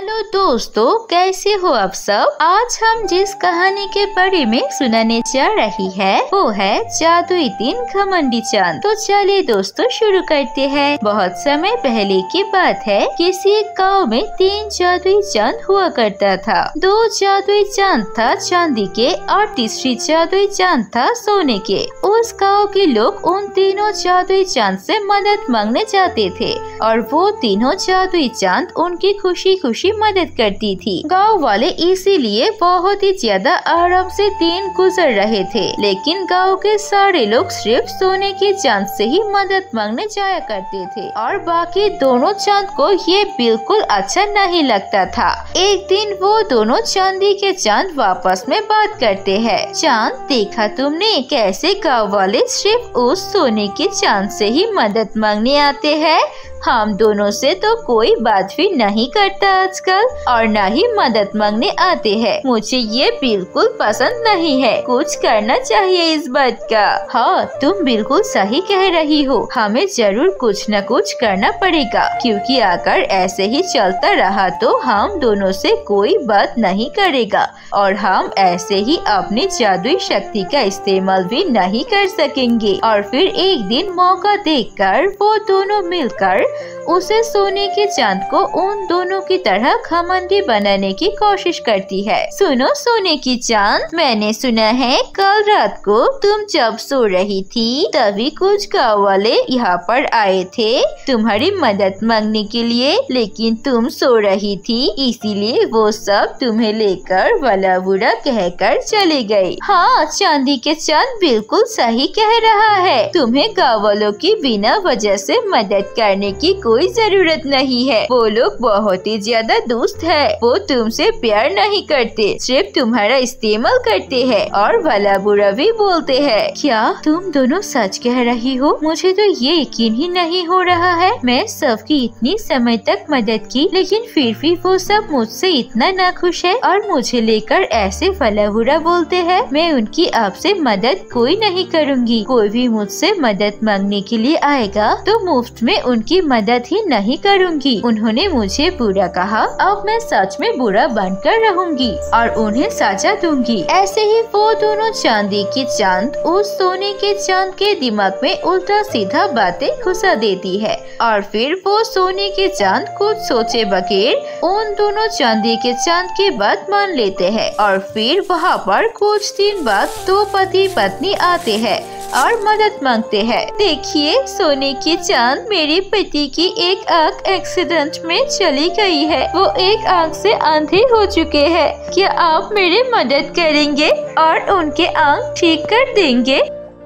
Hello दोस्तों, कैसे हो आप सब। आज हम जिस कहानी के बारे में सुनाने जा रही है वो है जादुई तीन घमंडी चांद। तो चलिए दोस्तों शुरू करते हैं। बहुत समय पहले की बात है, किसी एक गाँव में तीन जादुई चांद हुआ करता था। दो जादुई चांद था चांदी के और तीसरी जादुई चांद था सोने के। उस गाँव के लोग उन तीनों जादुई चांद से मदद मांगने जाते थे और वो तीनों जादुई चांद उनकी खुशी खुशी मदद करती थी। गांव वाले इसीलिए बहुत ही ज्यादा आराम से दिन गुजर रहे थे। लेकिन गांव के सारे लोग सिर्फ सोने के चांद से ही मदद मांगने जाया करते थे और बाकी दोनों चांद को ये बिल्कुल अच्छा नहीं लगता था। एक दिन वो दोनों चांदी के चांद वापस में बात करते हैं। चांद, देखा तुमने कैसे गाँव वाले सिर्फ उस सोने के चांद से ही मदद मांगने आते हैं। हम दोनों से तो कोई बात भी नहीं करता आजकल और न ही मदद मांगने आते हैं। मुझे ये बिल्कुल पसंद नहीं है। कुछ करना चाहिए इस बात का। हाँ, तुम बिल्कुल सही कह रही हो। हमें जरूर कुछ न कुछ करना पड़ेगा, क्योंकि अगर ऐसे ही चलता रहा तो हम दोनों से कोई बात नहीं करेगा और हम ऐसे ही अपनी जादुई शक्ति का इस्तेमाल भी नहीं कर सकेंगे। और फिर एक दिन मौका देखकर वो दोनों मिलकर उसे सोने के चांद को उन दोनों की तरह घमंडी बनाने की कोशिश करती है। सुनो सोने की चांद, मैंने सुना है कल रात को तुम जब सो रही थी तभी कुछ गाँव वाले यहाँ पर आए थे तुम्हारी मदद मांगने के लिए, लेकिन तुम सो रही थी इसीलिए वो सब तुम्हें लेकर भला बुरा कहकर चले गए। हाँ, चांदी के चांद बिल्कुल सही कह रहा है। तुम्हें गाँव वालों की बिना वजह से मदद करने की कोई जरूरत नहीं है। वो लोग बहुत ही ज्यादा दोस्त है। वो तुमसे प्यार नहीं करते, सिर्फ तुम्हारा इस्तेमाल करते हैं और भला बुरा भी बोलते हैं। क्या तुम दोनों सच कह रही हो? मुझे तो ये यकीन ही नहीं हो रहा है। मैं सबकी इतनी समय तक मदद की, लेकिन फिर भी वो सब मुझसे इतना नाखुश है और मुझे लेकर ऐसे भला बुरा बोलते हैं। मैं उनकी आपसे मदद कोई नहीं करूँगी। कोई भी मुझसे मदद मांगने के लिए आएगा तो मुफ्त में उनकी मदद ही नहीं करूंगी। उन्होंने मुझे बुरा कहा, अब मैं सच में बुरा बनकर रहूंगी और उन्हें सजा दूंगी। ऐसे ही वो दोनों चांदी के चांद उस सोने के चांद के दिमाग में उल्टा सीधा बातें घुसा देती है और फिर वो सोने के चांद कुछ सोचे बगैर उन दोनों चांदी के चांद की बात मान लेते हैं। और फिर वहाँ पर कुछ दिन बाद दो पति पत्नी आते हैं और मदद मांगते हैं। देखिए सोने की चांद, मेरे पति की एक आँख एक्सीडेंट में चली गई है। वो एक आँख से अंधे हो चुके हैं। क्या आप मेरी मदद करेंगे और उनके आँख ठीक कर देंगे?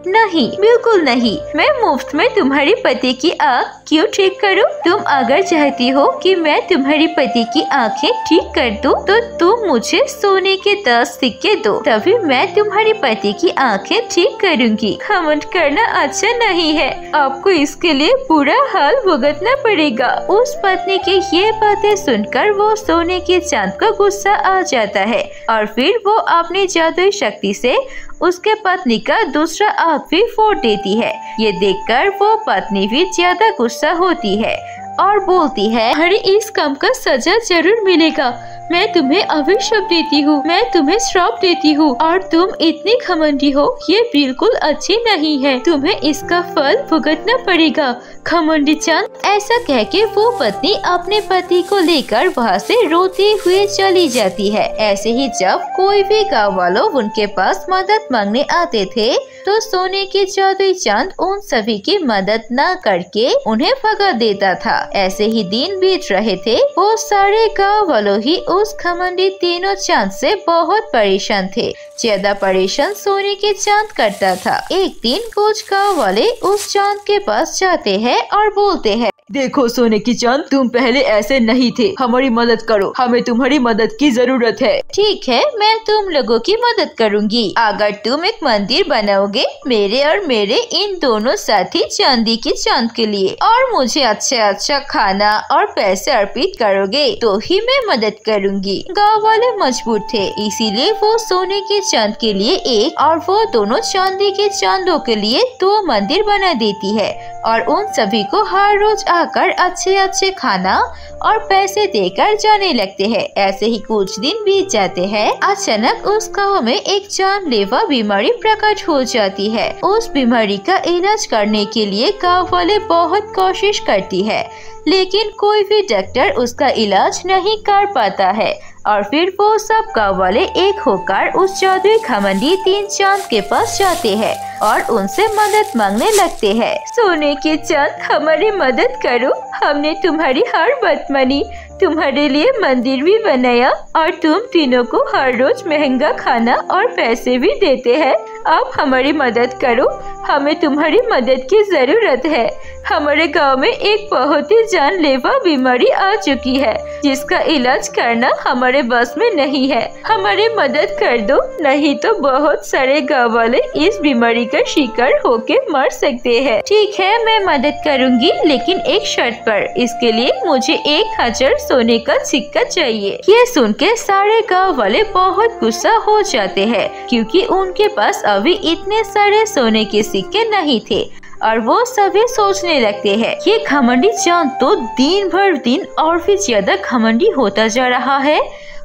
नहीं, बिल्कुल नहीं। मैं मुफ्त में तुम्हारी पति की आँख क्यों ठीक करूं? तुम अगर चाहती हो कि मैं तुम्हारी पति की आँखें ठीक कर दूं, तो तुम मुझे सोने के 10 सिक्के दो, तभी मैं तुम्हारी पति की आँखें ठीक करूंगी। घमंड करना अच्छा नहीं है। आपको इसके लिए बुरा हाल भुगतना पड़ेगा। उस पत्नी की ये बातें सुनकर वो सोने के चांद को गुस्सा आ जाता है और फिर वो अपनी जादुई शक्ति से उसके पत्नी का दूसरा आँख भी फोड़ देती है। ये देखकर वो पत्नी भी ज्यादा गुस्सा होती है और बोलती है, अरे इस काम का सजा जरूर मिलेगा। मैं तुम्हें अभिशाप देती हूँ, मैं तुम्हें श्राप देती हूँ और तुम इतनी घमंडी हो, ये बिल्कुल अच्छी नहीं है। तुम्हें इसका फल भुगतना पड़ेगा। घमंडी चांद। ऐसा कह के वो पत्नी अपने पति को लेकर वहाँ से रोते हुए चली जाती है। ऐसे ही जब कोई भी गाँव वालों उनके पास मदद मांगने आते थे तो सोने के जादुई चांद उन सभी की मदद न करके उन्हें भगा देता था। ऐसे ही दिन बीत रहे थे। वो सारे गाँव वालों ही उस घमंडी तीनों चांद से बहुत परेशान थे। ज्यादा परेशान सोने के चांद करता था। एक दिन कुछ गाँव वाले उस चांद के पास जाते हैं और बोलते हैं, देखो सोने की चांद, तुम पहले ऐसे नहीं थे। हमारी मदद करो, हमें तुम्हारी मदद की जरूरत है। ठीक है, मैं तुम लोगों की मदद करूंगी अगर तुम एक मंदिर बनाओगे मेरे और मेरे इन दोनों साथी चांदी की चांद के लिए और मुझे अच्छा खाना और पैसे अर्पित करोगे तो ही मैं मदद करूंगी। गाँव वाले मजबूर थे, इसीलिए वो सोने के चांद के लिए एक और वो दोनों चांदी के चांदों के लिए 2 मंदिर बना देती है और उन सभी को हर रोज आकर अच्छे अच्छे खाना और पैसे देकर जाने लगते हैं। ऐसे ही कुछ दिन बीत जाते हैं। अचानक उस गाँव में एक जानलेवा बीमारी प्रकट हो जाती है। उस बीमारी का इलाज करने के लिए गाँव वाले बहुत कोशिश करती है, लेकिन कोई भी डॉक्टर उसका इलाज नहीं कर पाता है। और फिर वो सब गाँव वाले एक होकर उस जादुई घमंडी तीन चांद के पास जाते हैं और उनसे मदद मांगने लगते हैं। सोने के चांद, हमारी मदद करो, हमने तुम्हारी हर बात मानी, तुम्हारे लिए मंदिर भी बनाया और तुम तीनों को हर रोज महंगा खाना और पैसे भी देते हैं। अब हमारी मदद करो, हमें तुम्हारी मदद की जरूरत है। हमारे गांव में एक बहुत ही जानलेवा बीमारी आ चुकी है, जिसका इलाज करना हमारे बस में नहीं है। हमारी मदद कर दो, नहीं तो बहुत सारे गांव वाले इस बीमारी का शिकार होके मर सकते हैं। ठीक है, मैं मदद करूंगी, लेकिन एक शर्त पर। इसके लिए मुझे 1000 सोने का सिक्का चाहिए। ये सुन के सारे गाँव वाले बहुत गुस्सा हो जाते हैं, क्योंकि उनके पास अभी इतने सारे सोने के सिक्के नहीं थे। और वो सभी सोचने लगते हैं, ये घमंडी चांद तो दिन भर दिन और भी ज्यादा घमंडी होता जा रहा है।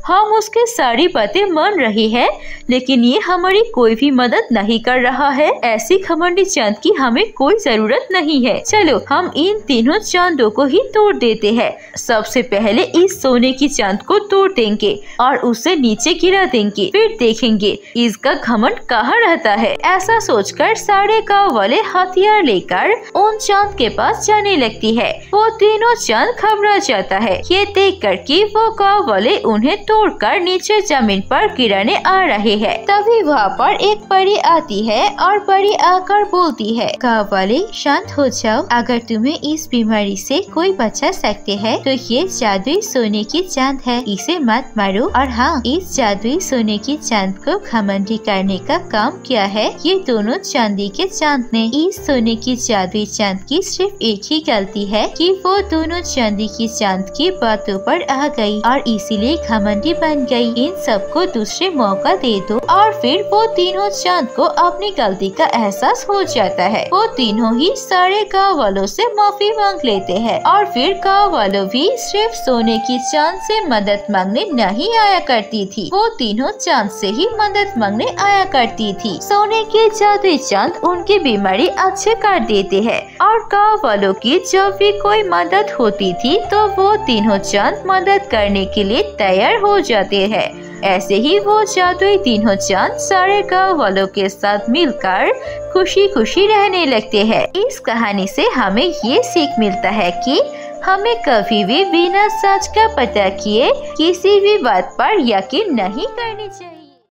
हम उसके सारी बातें मान रही है, लेकिन ये हमारी कोई भी मदद नहीं कर रहा है। ऐसी घमंडी चांद की हमें कोई जरूरत नहीं है। चलो हम इन तीनों चांदों को ही तोड़ देते हैं। सबसे पहले इस सोने की चांद को तोड़ देंगे और उसे नीचे गिरा देंगे, फिर देखेंगे इसका घमंड कहाँ रहता है। ऐसा सोचकर सारे गाँव वाले हथियार लेकर उन चांद के पास जाने लगती है। वो तीनों चांद घबरा जाता है, ये देख कर कि वो गाँव वाले उन्हें तोड़कर नीचे जमीन पर गिराने आ रहे हैं। तभी वहाँ पर एक परी आती है और परी आकर बोलती है, गाँव वाले शांत हो जाओ, अगर तुम्हें इस बीमारी से कोई बचा सकते हैं तो ये जादुई सोने की चांद है, इसे मत मारो। और हाँ, इस जादुई सोने की चांद को घमंडी करने का काम किया है ये दोनों चांदी के चांद ने। इस सोने की जादुई चांद की सिर्फ एक ही गलती है कि वो दोनों चांदी की चांद की बातों पर आ गई और इसीलिए घमंडी बन गई। इन सबको दूसरे मौका दे दो। और फिर वो तीनों चांद को अपनी गलती का एहसास हो जाता है। वो तीनों ही सारे गाँव वालों से माफी मांग लेते हैं और फिर गाँव वालों भी सिर्फ सोने की चांद से मदद मांगने नहीं आया करती थी, वो तीनों चांद से ही मदद मांगने आया करती थी। सोने के जादुई चांद उनकी बीमारी अच्छे कर देते हैं और गाँव वालों की जब भी कोई मदद होती थी तो वो तीनों चांद मदद करने के लिए तैयार हो जाते हैं। ऐसे ही वो जादुई तीनों चांद सारे गाँव वालों के साथ मिलकर खुशी खुशी रहने लगते हैं। इस कहानी से हमें ये सीख मिलता है कि हमें कभी भी बिना सच का पता किए किसी भी बात पर यकीन नहीं करनी चाहिए।